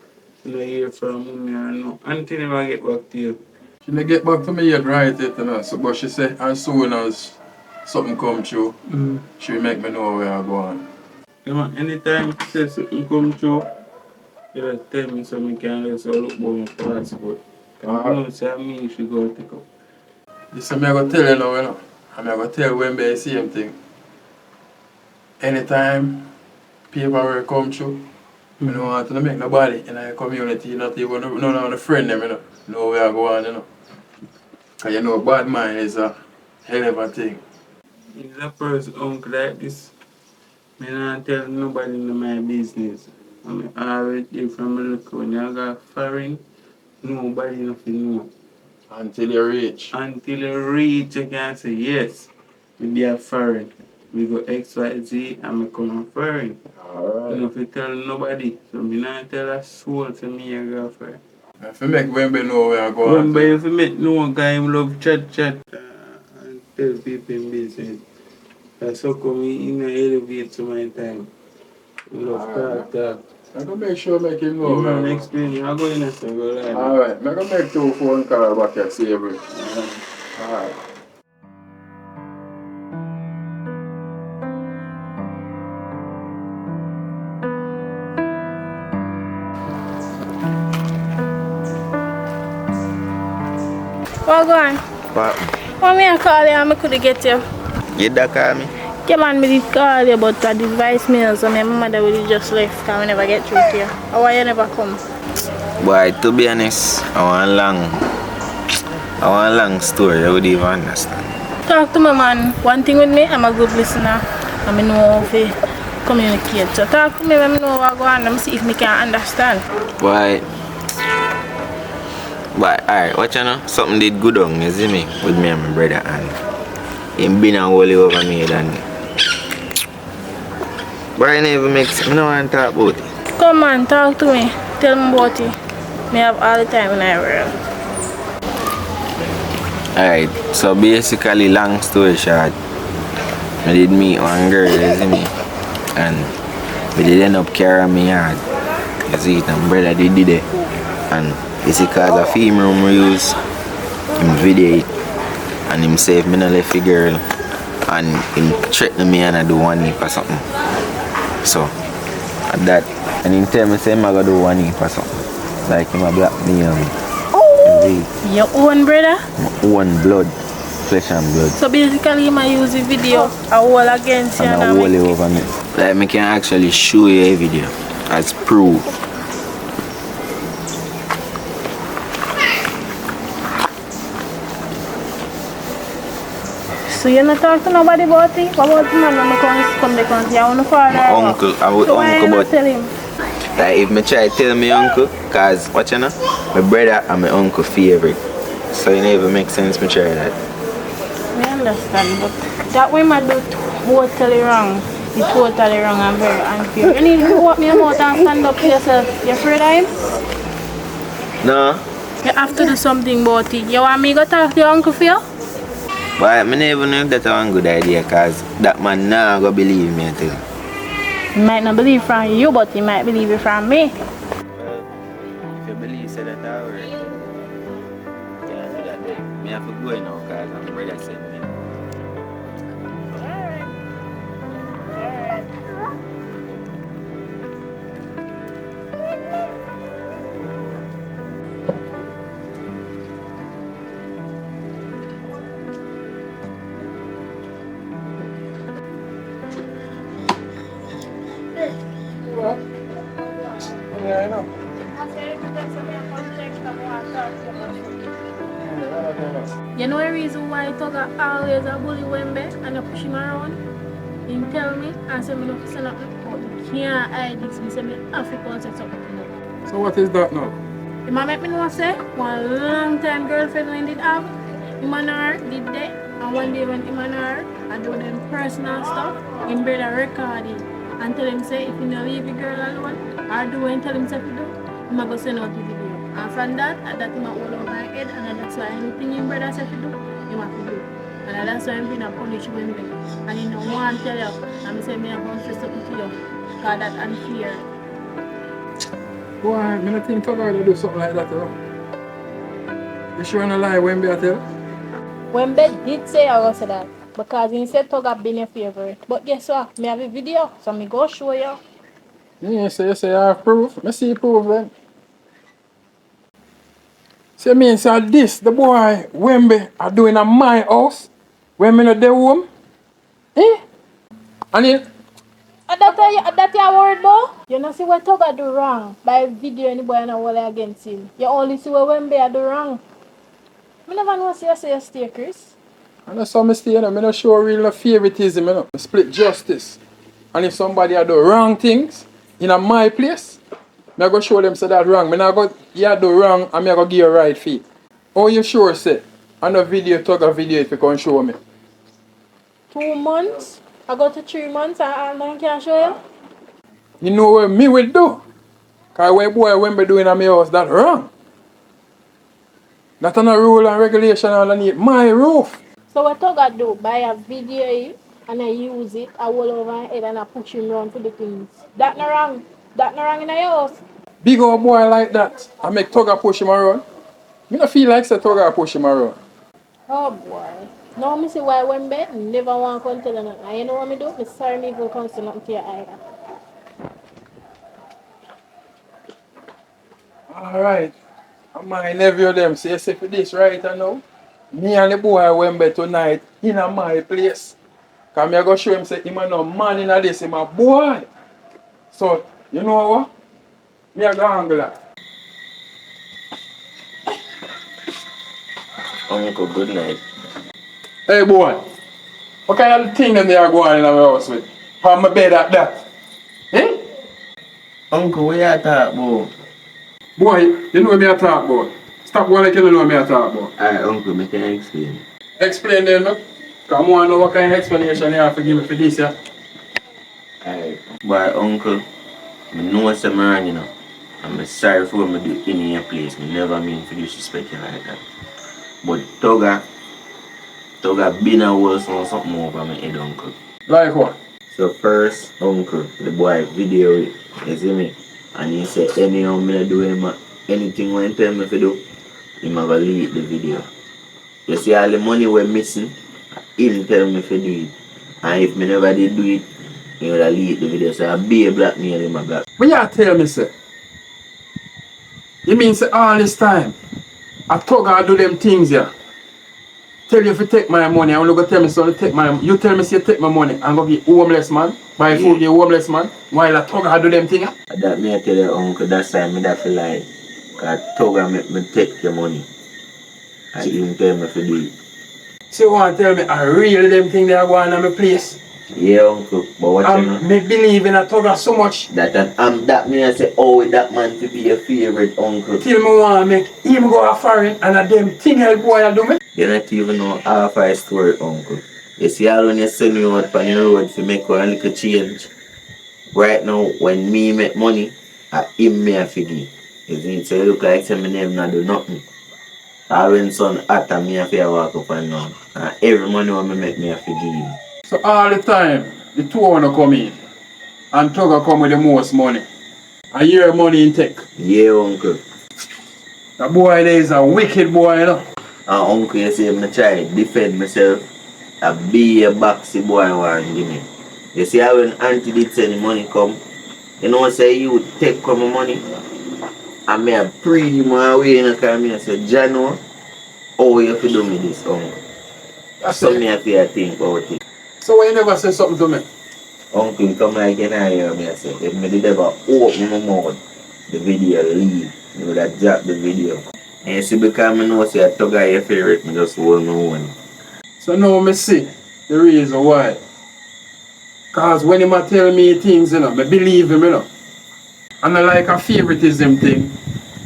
you know, hear from me and no until never get back to you. She didn't get back to me yet right yet, so, but she said as soon as something come through, she'll make me know where I go on. You know, anytime you say something come through, you just tell me so I can just look for my passport. Because you know, say me if you go take up. This is me I go tell you now, and I go tell Wembe the same thing. Anytime paperwork come through, I don't want to make nobody in our community, not even none of the friend them, know where I go on, Because bad mind is a hell of a thing. If that person uncle like this, I don't tell nobody in my business. I mean, I already from a look when you got foreign, nobody nothing know. Until you reach. Until you reach, you can say, yes, we be a foreign. We go X, Y, Z, and we come a foreign. Alright. You know, if you tell nobody, so me not tell a soul to me a girlfriend. If you make Wembe know where I go on. When if you make no guy, him love chat, and tell people in business. That's how come he elevate to my time. He love talk. I'm going to make sure I make him know. You man explain, you go in and say, go like Alright, I'm going to make 2 phone calls back here, see everything. Alright. Well, go on. What? When me I call you, I couldn't get you. You da call me? Yeah, man, me did call you, but I did voicemail, so my mother would just left, because we never get through to you. Or why you never come? Boy, to be honest, I want a long story, I would even understand. Talk to me, man. One thing with me, I'm a good listener. I know how to communicate. So talk to me when I know what's going on, and see if I can understand. Boy, alright, watch you know, something did good on, you see me, with me and my brother, and him been a holy over me than me. But it never makes sense, I don't want to talk about it. Come on, talk to me. Tell me about it. Me have all the time in the world. Alright, so basically, long story short, I did meet one girl, you see me, and we did end up carrying me hard. You see it, and brother did it. And it's because a female room use him video it, and him say if me not left the girl, and him threaten me and I do one heap or something. So, at that, and him tell me say I'm gonna do one heap or something. Like him a black me Your own brother? my own blood, flesh and blood. So basically, you might use the video a whole against you And and a whole make over me. Like me can actually show you a video as proof. So you not talk to nobody about it? What about the man when I come the country? I want to father. Uncle, I would So why uncle, you not but tell him? like if me try to tell me uncle, cause what you know, my brother and my uncle favorite. So it never make sense me try that. I understand, but that way I do totally wrong. It's totally wrong and very unfair. You need to open your mouth and stand up for yourself. You afraid of him? No, You have to do something about it. You want me to go talk to your uncle for you? but I never know if that's a good idea, cause that man now go believe me too. He might not believe from you, but he might believe it from me. If you believe say that alright, can't do that then. Me have to go now, cause my brother said me. Yeah, I know. You know the reason why Toga always a bully Wembe and I push him around? He tell me and say me no say nothing, but he can't hide this. He say me have to go say something. So what is that now? He might make me know say one long time girlfriend when did have, him and her did that, and one day when him and her I do them personal stuff, him bring a recording and tell him say if you no leave the girl alone or do what he tell him say to do, he might go send out the video. And from that him a hold over my head and that's why anything him brother said to do, he have to do. And that's why I'm being a punish when me. And he no want to tell you, and I say me I'm going to say something to you, because that's unfair. Boy, I don't think Toga will do something like that, though. You sure no lie when I tell? Wembe did say I was that because he said Toga been your favorite. But guess what? Me have a video, so me go show you. Yeah, you say I have proof. Me see proof then. See me say this, the boy Wembe are doing at my house when me not there home. Eh? And it That you worried about? You know see what Toga do wrong by video any boy and all against him. You only see what Wembe do wrong. Me never know see you say you stay, Chris. and that's how I stay, you know. I don't show real no favoritism, you know. I split justice. And if somebody do wrong things in my place, I go show them say that wrong. I not go, you do wrong and I go give you right feet. Oh, you sure say? I know video, Toga video if you can show me. 2 months? I go to 3 months and I can show you? You know what me will do? Because when boy when be doing at my house, that wrong. That's not a rule and regulation underneath my roof. So what Toga do? Buy a video and I use it, I roll over my head and I push him around for the things. That not wrong. That not wrong in your house. Big old boy like that, I make Toga push him around. Me don't feel like say Toga push him around. Oh boy. Now me see why Wembe never want to come tell you nothing. And you know what me do? Me sorry me go come to nothing to you either. Alright. And my nephew them say for this right now. Me and the boy Wembe tonight in my place. Cause me I go show him say him a no man in a this, him a boy. So, you know what? Me a go angle that. Uncle, good night. Hey boy, what kind of thing them they are going in my house with? On my bed at that? Eh? Uncle, what you talk about? Boy, you know what me I talk about. Stop going like you don't know what me I talk about. Alright, Uncle, me can explain. Explain then, no? Cause I want to know what kind of explanation you have to give me for this, yeah? Alright, boy, Uncle, I know some wrong, you know. I'm sorry for what I do in your place. I never mean to disrespect you like that. But Toga been a worse on something over my head, Uncle. Like what? So first, Uncle, the boy video it, you see me? And he said anyhow me do him anything when he tell me to do, he might delete the video. You see all the money we're missing, him tell me to do it. And if me never did do it, he would delete the video. So I be a blackmail him a black. But you tell me, say? You mean say all this time, I talk I do them things, yeah? Tell you if you take my money, I'm gonna tell me so you take my you tell me say you take my money, I'm gonna be homeless man, buy food be homeless man, while I talk I do them things, yeah? That me I tell you, Uncle, that's why me that feel like cause Toga make me take your money. And him tell me to do it. So you want to tell me I really them things they are going on my place? Yeah, Uncle, but what you know? Me believe in a Toga so much. That me I say, oh, that man to be your favorite uncle. Till me want to make him go a foreign and a them thing help boy I do me. You don't even know half a story, Uncle. You see, all when you send me out on the road to make a little change. Right now, when me make money, I him me a figure. You see, so you look like some name not do nothing. All when son hot and me a feel walk up and down. And every money when me make me a figure. So all the time, the two wanna come in and Toga come with the most money. And your money in tech. Yeah, Uncle. That boy there is a wicked boy, you know. And Uncle, you see, me try defend myself. I be a boxy boy want give me. You see how when auntie did send money come, you know say you would take from my money. And me a pre my way in a car, me I say, Jano, how you have to do me this, Uncle? That's So it. me have to think about it. So why you never say something to me? Uncle come like you know hear me I say, if me did ever open my mouth, the video leave. You would have dropped the video. And you see, because I know say a tug are your favorite, I just hold my one. So now me see the reason why. Cause when him a tell me things, I believe him, And I like a favoritism thing.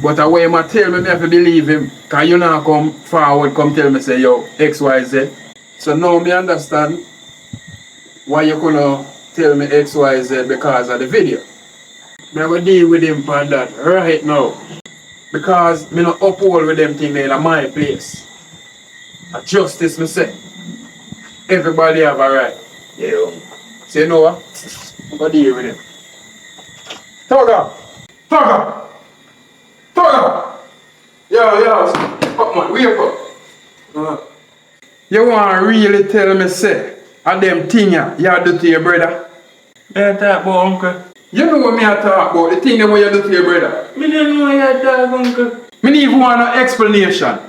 But the way him a tell me, I have to believe him. Cause you now come forward, come tell me, say, yo, XYZ. So now me understand why you gonna tell me XYZ because of the video. Me I go deal with him for that right now. Because me not uphold with them things in my place. A justice me say. Everybody have a right. Yeah. So you know what? I'm gonna deal with him. Tugger! Tugger! Tugger! Yo, up man, wake up. You want to really tell me say, a them thing you do to your brother? Me talk about uncle. You know what me I talk about, the thing that you do to your brother? Me don't know you talk uncle. Me need even want no explanation.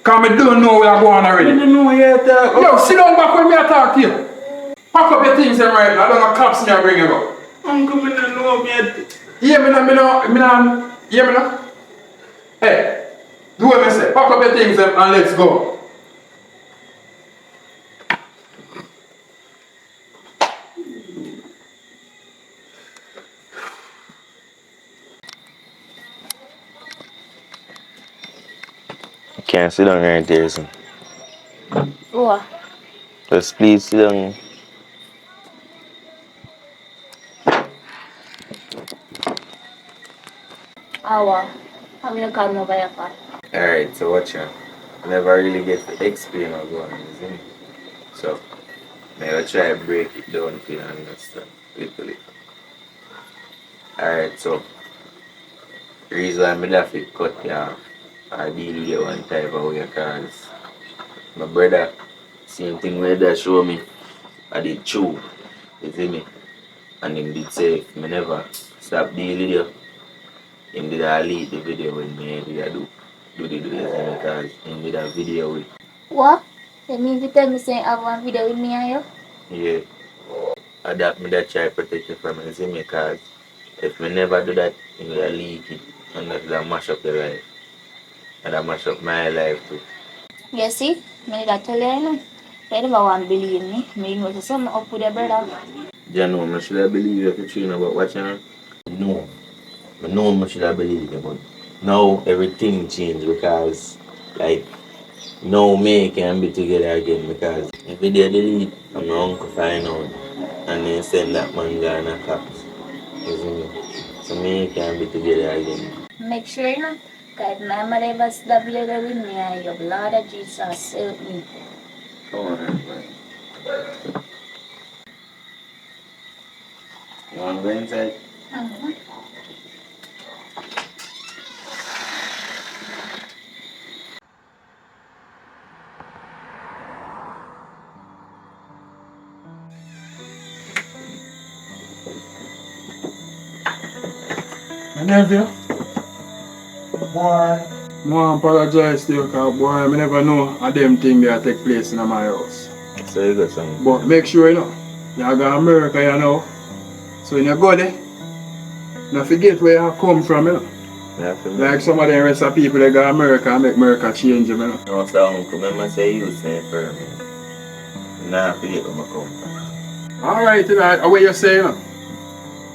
Cause me don't know where I'm going Me already. don't know you talk. Yo, sit down back when me I talk to you. Pack up your things them right now, I don't know cops me I bring you up. Uncle, me don't know me. Hear me now, hear me now? Hey, do what I say, pack up your things them and let's go. You can't sit down right there, son. What? Just please sit down. Awa. I'm gonna come over your car. Alright, so watch out. I never really get to explain what's going on, isn't it? So, maybe try to break it down for you to understand. Literally. Alright, so, the reason I'm have to cut you off or deal with you one type of way because my brother, same thing where that show me, I did chew, you see me? And him did say if me never stop dealing with you, him did I lead the video with me did I do the because him did a video with. What? That means you tell me saying I have one video with me and you? Yeah. Adapt me that try protect you from it, see me because if me never do that, him will leak it and that mash up your life. And that mash up my life too. You see? Me need to tell you, you never want to believe me. Me know something up with your brother. You know, I should have believed you if you tune about watching her. No. I know I should have believed you, but now everything changed because like now me can be together again because if they delete and my uncle find out and then send that man down a cops. You see me? So me can be together again. Make sure, because my mother was the video with me and your blood of Jesus help me. Come on, man. You want to go inside? My nephew, boy, I apologize to you because boy, I never know a them thing that take place in my house. So you got some. But make sure you go to America, So when you go there, don't forget where you come from, Like some of the rest of people that go to America and make America change, No, so uncle, remember say you say for me. Nah, forget where I come from. Alright, what you say,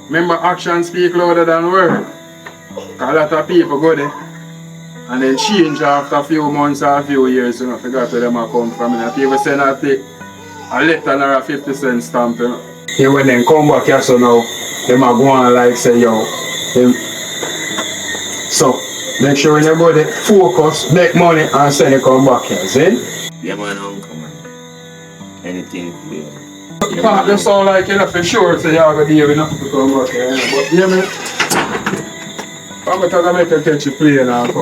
Remember, action speak louder than words. Cause a lot of people go there and then change after a few months or a few years, forgot where them come from. And people send a letter or a 50-cent stamp, Here when they come back here, so now, them are going like say, yo, them. So, make sure when you go there, focus, make money, and send it come back here, see? Yeah, man, uncle, man. Anything for you. Part just sound like for sure, so y'all go deal with nothing to come back here, But, yeah, man. I'm going to make you catch you playing and out here.